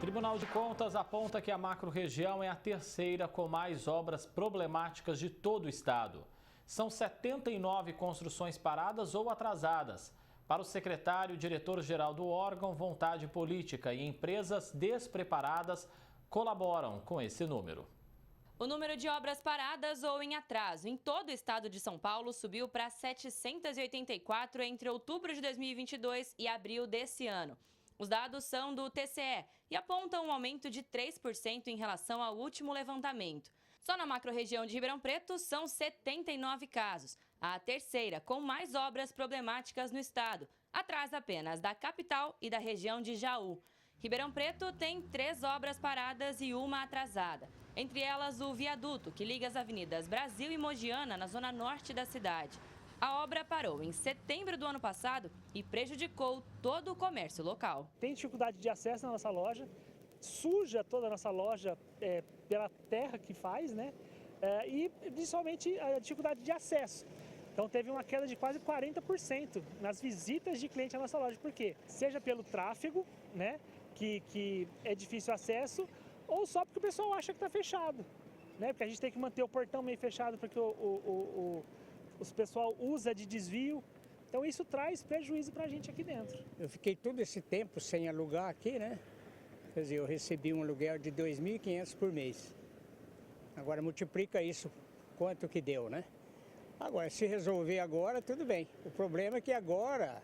Tribunal de Contas aponta que a macro-região é a terceira com mais obras problemáticas de todo o estado. São 79 construções paradas ou atrasadas. Para o secretário e diretor-geral do órgão, vontade política e empresas despreparadas colaboram com esse número. O número de obras paradas ou em atraso em todo o estado de São Paulo subiu para 784 entre outubro de 2022 e abril desse ano. Os dados são do TCE e apontam um aumento de 3% em relação ao último levantamento. Só na macro-região de Ribeirão Preto são 79 casos, a terceira com mais obras problemáticas no estado, atrás apenas da capital e da região de Jaú. Ribeirão Preto tem 3 obras paradas e uma atrasada. Entre elas, o viaduto, que liga as avenidas Brasil e Mogiana, na zona norte da cidade. A obra parou em setembro do ano passado e prejudicou todo o comércio local. Tem dificuldade de acesso na nossa loja, suja toda a nossa loja pela terra que faz, né? E principalmente a dificuldade de acesso. Então teve uma queda de quase 40% nas visitas de cliente à nossa loja. Por quê? Seja pelo tráfego, né? Que é difícil acesso, ou só porque o pessoal acha que está fechado, né? Porque a gente tem que manter o portão meio fechado porque o pessoal usa de desvio. Então isso traz prejuízo para a gente aqui dentro. Eu fiquei todo esse tempo sem alugar aqui, né? Quer dizer, eu recebi um aluguel de R$ 2.500 por mês. Agora multiplica isso, quanto que deu, né? Agora, se resolver agora, tudo bem. O problema é que agora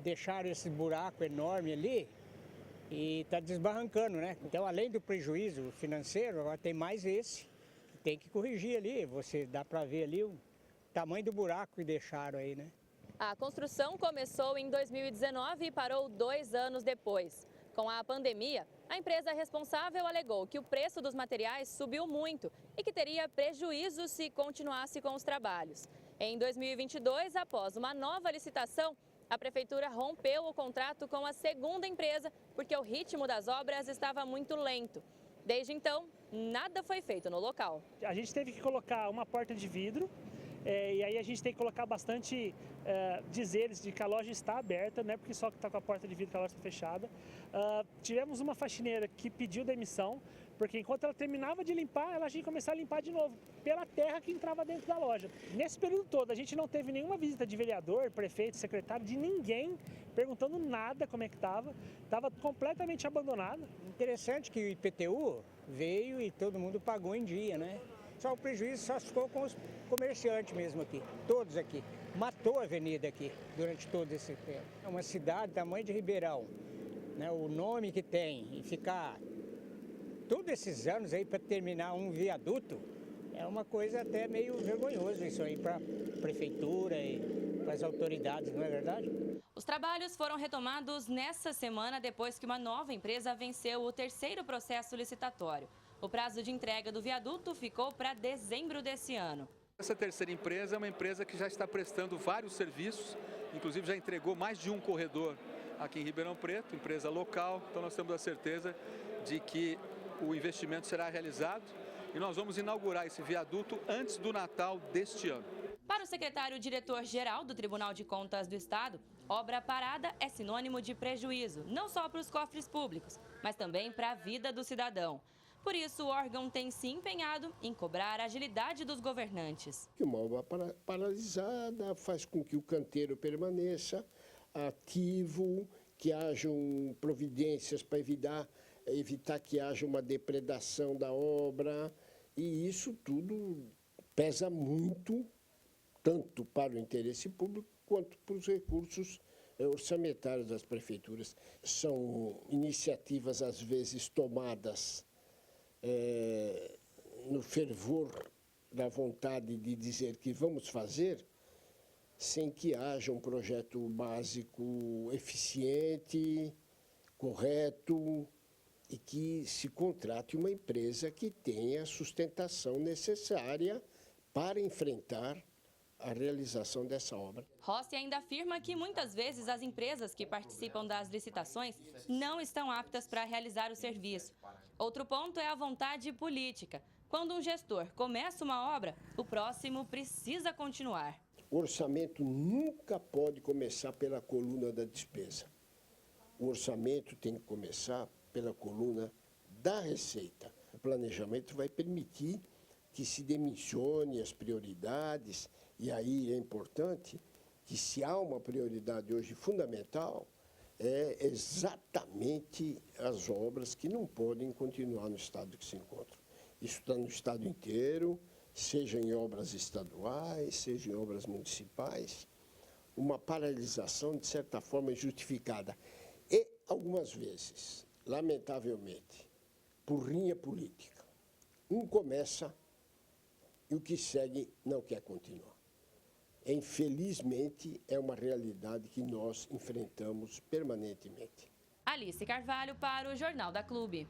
deixaram esse buraco enorme ali e está desbarrancando, né? Então, além do prejuízo financeiro, agora tem mais esse. Tem que corrigir ali, você dá para ver ali o tamanho do buraco que deixaram aí, né? A construção começou em 2019 e parou 2 anos depois. Com a pandemia, a empresa responsável alegou que o preço dos materiais subiu muito e que teria prejuízo se continuasse com os trabalhos. Em 2022, após uma nova licitação, a prefeitura rompeu o contrato com a segunda empresa porque o ritmo das obras estava muito lento. Desde então, nada foi feito no local. A gente teve que colocar uma porta de vidro. E aí a gente tem que colocar bastante dizeres de que a loja está aberta, não é porque só que está com a porta de vidro que a loja está fechada. Tivemos uma faxineira que pediu demissão, porque enquanto ela terminava de limpar, ela tinha que começar a limpar de novo, pela terra que entrava dentro da loja. Nesse período todo, a gente não teve nenhuma visita de vereador, prefeito, secretário, de ninguém perguntando nada como é que estava completamente abandonado. Interessante que o IPTU veio e todo mundo pagou em dia, né? Só o prejuízo só ficou com os comerciantes mesmo aqui, todos aqui. Matou a avenida aqui durante todo esse tempo. É uma cidade do tamanho de Ribeirão, né? O nome que tem e ficar todos esses anos aí para terminar um viaduto é uma coisa até meio vergonhosa isso aí para a prefeitura e para as autoridades, não é verdade? Os trabalhos foram retomados nessa semana depois que uma nova empresa venceu o 3º processo licitatório. O prazo de entrega do viaduto ficou para dezembro desse ano. Essa terceira empresa é uma empresa que já está prestando vários serviços, inclusive já entregou mais de um corredor aqui em Ribeirão Preto, empresa local. Então nós temos a certeza de que o investimento será realizado e nós vamos inaugurar esse viaduto antes do Natal deste ano. Para o secretário-diretor-geral do Tribunal de Contas do Estado, obra parada é sinônimo de prejuízo, não só para os cofres públicos, mas também para a vida do cidadão. Por isso, o órgão tem se empenhado em cobrar a agilidade dos governantes. Uma obra paralisada faz com que o canteiro permaneça ativo, que hajam providências para evitar que haja uma depredação da obra. E isso tudo pesa muito, tanto para o interesse público quanto para os recursos orçamentários das prefeituras. São iniciativas, às vezes, tomadas no fervor da vontade de dizer que vamos fazer, sem que haja um projeto básico eficiente, correto e que se contrate uma empresa que tenha a sustentação necessária para enfrentar a realização dessa obra. Rossi ainda afirma que muitas vezes as empresas que participam das licitações não estão aptas para realizar o serviço. Outro ponto é a vontade política. Quando um gestor começa uma obra, o próximo precisa continuar. O orçamento nunca pode começar pela coluna da despesa. O orçamento tem que começar pela coluna da receita. O planejamento vai permitir que se dimensione as prioridades, e aí é importante que, se há uma prioridade hoje fundamental, é exatamente as obras que não podem continuar no estado que se encontram. Isso está no estado inteiro, seja em obras estaduais, seja em obras municipais. Uma paralisação, de certa forma, injustificada. E, algumas vezes, lamentavelmente, por rinha política, um começa e o que segue não quer continuar. Infelizmente, é uma realidade que nós enfrentamos permanentemente. Alice Carvalho para o Jornal da Clube.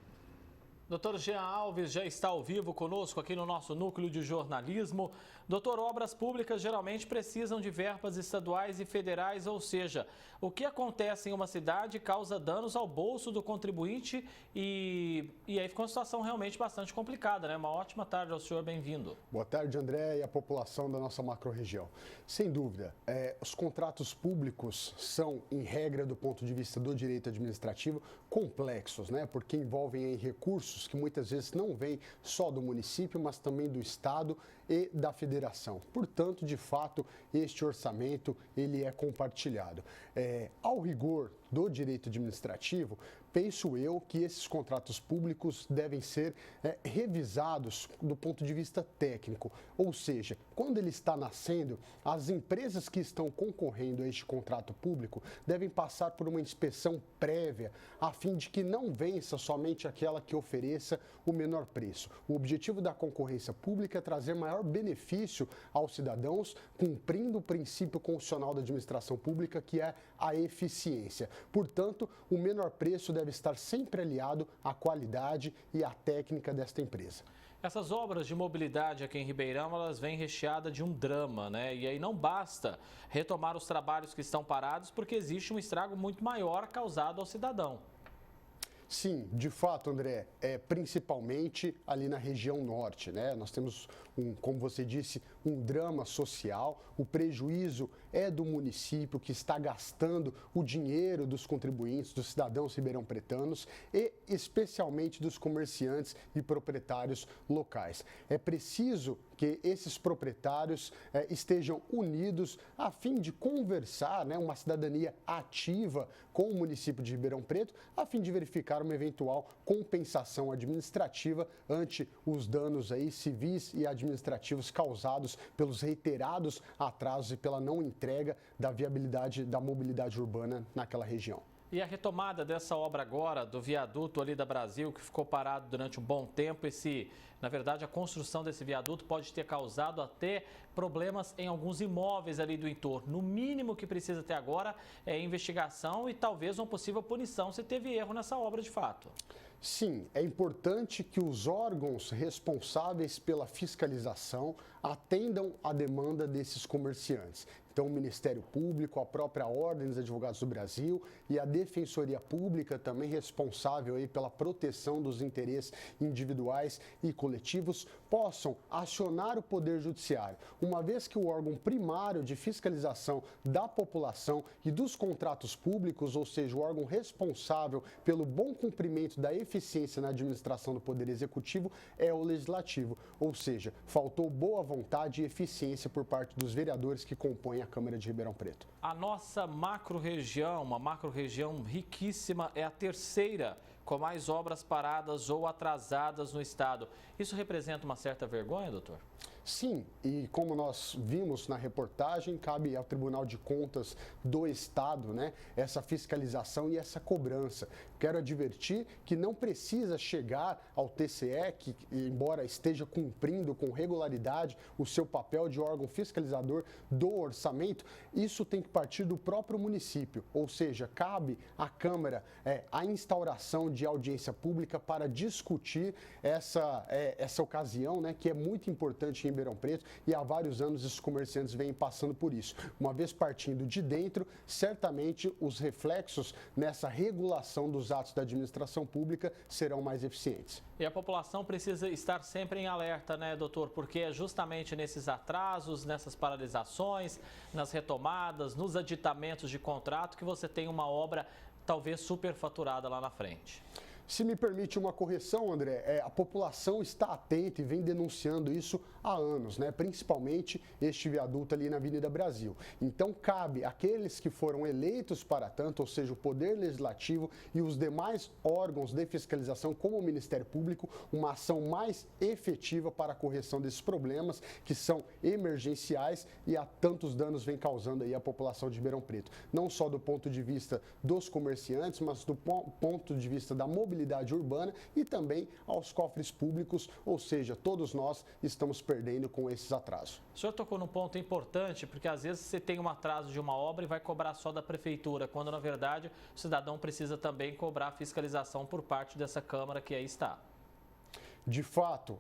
Doutor Jean Alves já está ao vivo conosco aqui no nosso núcleo de jornalismo. Doutor, obras públicas geralmente precisam de verbas estaduais e federais, ou seja, o que acontece em uma cidade causa danos ao bolso do contribuinte e aí fica uma situação realmente bastante complicada, né? Uma ótima tarde ao senhor, bem-vindo. Boa tarde, André, e a população da nossa macro-região. Sem dúvida, os contratos públicos são, em regra, do ponto de vista do direito administrativo, complexos, né? Porque envolvem aí recursos que muitas vezes não vêm só do município, mas também do Estado e da Federação. Portanto, de fato, este orçamento ele é compartilhado. Ao rigor do direito administrativo, penso eu que esses contratos públicos devem ser revisados do ponto de vista técnico. Ou seja, quando ele está nascendo, as empresas que estão concorrendo a este contrato público devem passar por uma inspeção prévia, a fim de que não vença somente aquela que ofereça o menor preço. O objetivo da concorrência pública é trazer maior benefício aos cidadãos, cumprindo o princípio constitucional da administração pública, que é a eficiência. Portanto, o menor preço deve estar sempre aliado à qualidade e à técnica desta empresa. Essas obras de mobilidade aqui em Ribeirão, elas vêm recheadas de um drama, né? E aí não basta retomar os trabalhos que estão parados, porque existe um estrago muito maior causado ao cidadão. Sim, de fato, André, principalmente ali na região norte, né? Nós temos, como você disse, um drama social, o prejuízo é do município que está gastando o dinheiro dos contribuintes, dos cidadãos ribeirão-pretanos e especialmente dos comerciantes e proprietários locais. É preciso que esses proprietários estejam unidos a fim de conversar, né, uma cidadania ativa com o município de Ribeirão Preto, a fim de verificar uma eventual compensação administrativa ante os danos aí civis e administrativos causados pelos reiterados atrasos e pela não entrega da viabilidade da mobilidade urbana naquela região. E a retomada dessa obra agora, do viaduto ali da Brasil, que ficou parado durante um bom tempo, na verdade, a construção desse viaduto pode ter causado até problemas em alguns imóveis ali do entorno. No mínimo que precisa ter agora é investigação e talvez uma possível punição se teve erro nessa obra de fato. Sim, é importante que os órgãos responsáveis pela fiscalização atendam à demanda desses comerciantes. Então, o Ministério Público, a própria Ordem dos Advogados do Brasil e a Defensoria Pública, também responsável aí pela proteção dos interesses individuais e coletivos, possam acionar o Poder Judiciário, uma vez que o órgão primário de fiscalização da população e dos contratos públicos, ou seja, o órgão responsável pelo bom cumprimento da eficiência na administração do Poder Executivo, é o Legislativo. Ou seja, faltou boa vontade e eficiência por parte dos vereadores que compõem a Câmara de Ribeirão Preto. A nossa macro-região, uma macro-região riquíssima, é a terceira com mais obras paradas ou atrasadas no estado. Isso representa uma certa vergonha, doutor? Sim, e como nós vimos na reportagem, cabe ao Tribunal de Contas do Estado, né, essa fiscalização e essa cobrança. Quero advertir que não precisa chegar ao TCE, que embora esteja cumprindo com regularidade o seu papel de órgão fiscalizador do orçamento, isso tem que partir do próprio município, ou seja, cabe à Câmara a instauração de audiência pública para discutir essa ocasião, né, que é muito importante em Ribeirão Preto e há vários anos esses comerciantes vêm passando por isso. Uma vez partindo de dentro, certamente os reflexos nessa regulação dos atos da administração pública serão mais eficientes. E a população precisa estar sempre em alerta, né, doutor? Porque é justamente nesses atrasos, nessas paralisações, nas retomadas, nos aditamentos de contrato que você tem uma obra talvez superfaturada lá na frente. Se me permite uma correção, André, a população está atenta e vem denunciando isso há anos, né? Principalmente este viaduto ali na Avenida Brasil. Então, cabe àqueles que foram eleitos para tanto, ou seja, o Poder Legislativo e os demais órgãos de fiscalização, como o Ministério Público, uma ação mais efetiva para a correção desses problemas que são emergenciais e há tantos danos vem causando aí a população de Ribeirão Preto. Não só do ponto de vista dos comerciantes, mas do ponto de vista da mobilidade urbana e também aos cofres públicos, ou seja, todos nós estamos perdendo com esses atrasos. O senhor tocou num ponto importante, porque às vezes você tem um atraso de uma obra e vai cobrar só da prefeitura, quando na verdade o cidadão precisa também cobrar a fiscalização por parte dessa Câmara que aí está. De fato,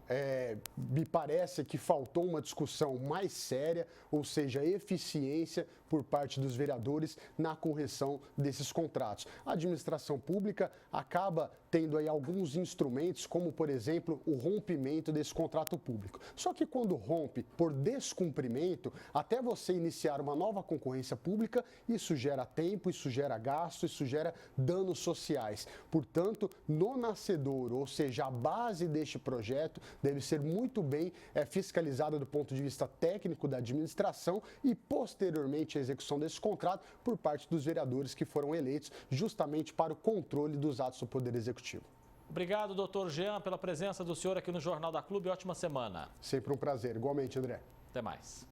me parece que faltou uma discussão mais séria, ou seja, eficiência por parte dos vereadores na correção desses contratos. A administração pública acaba tendo aí alguns instrumentos, como, por exemplo, o rompimento desse contrato público. Só que quando rompe por descumprimento, até você iniciar uma nova concorrência pública, isso gera tempo, isso gera gasto, isso gera danos sociais. Portanto, no nascedouro, ou seja, a base deste projeto deve ser muito bem fiscalizada do ponto de vista técnico da administração e, posteriormente, a execução desse contrato por parte dos vereadores que foram eleitos justamente para o controle dos atos do Poder Executivo. Obrigado, doutor Jean, pela presença do senhor aqui no Jornal da Clube. Ótima semana. Sempre um prazer. Igualmente, André. Até mais.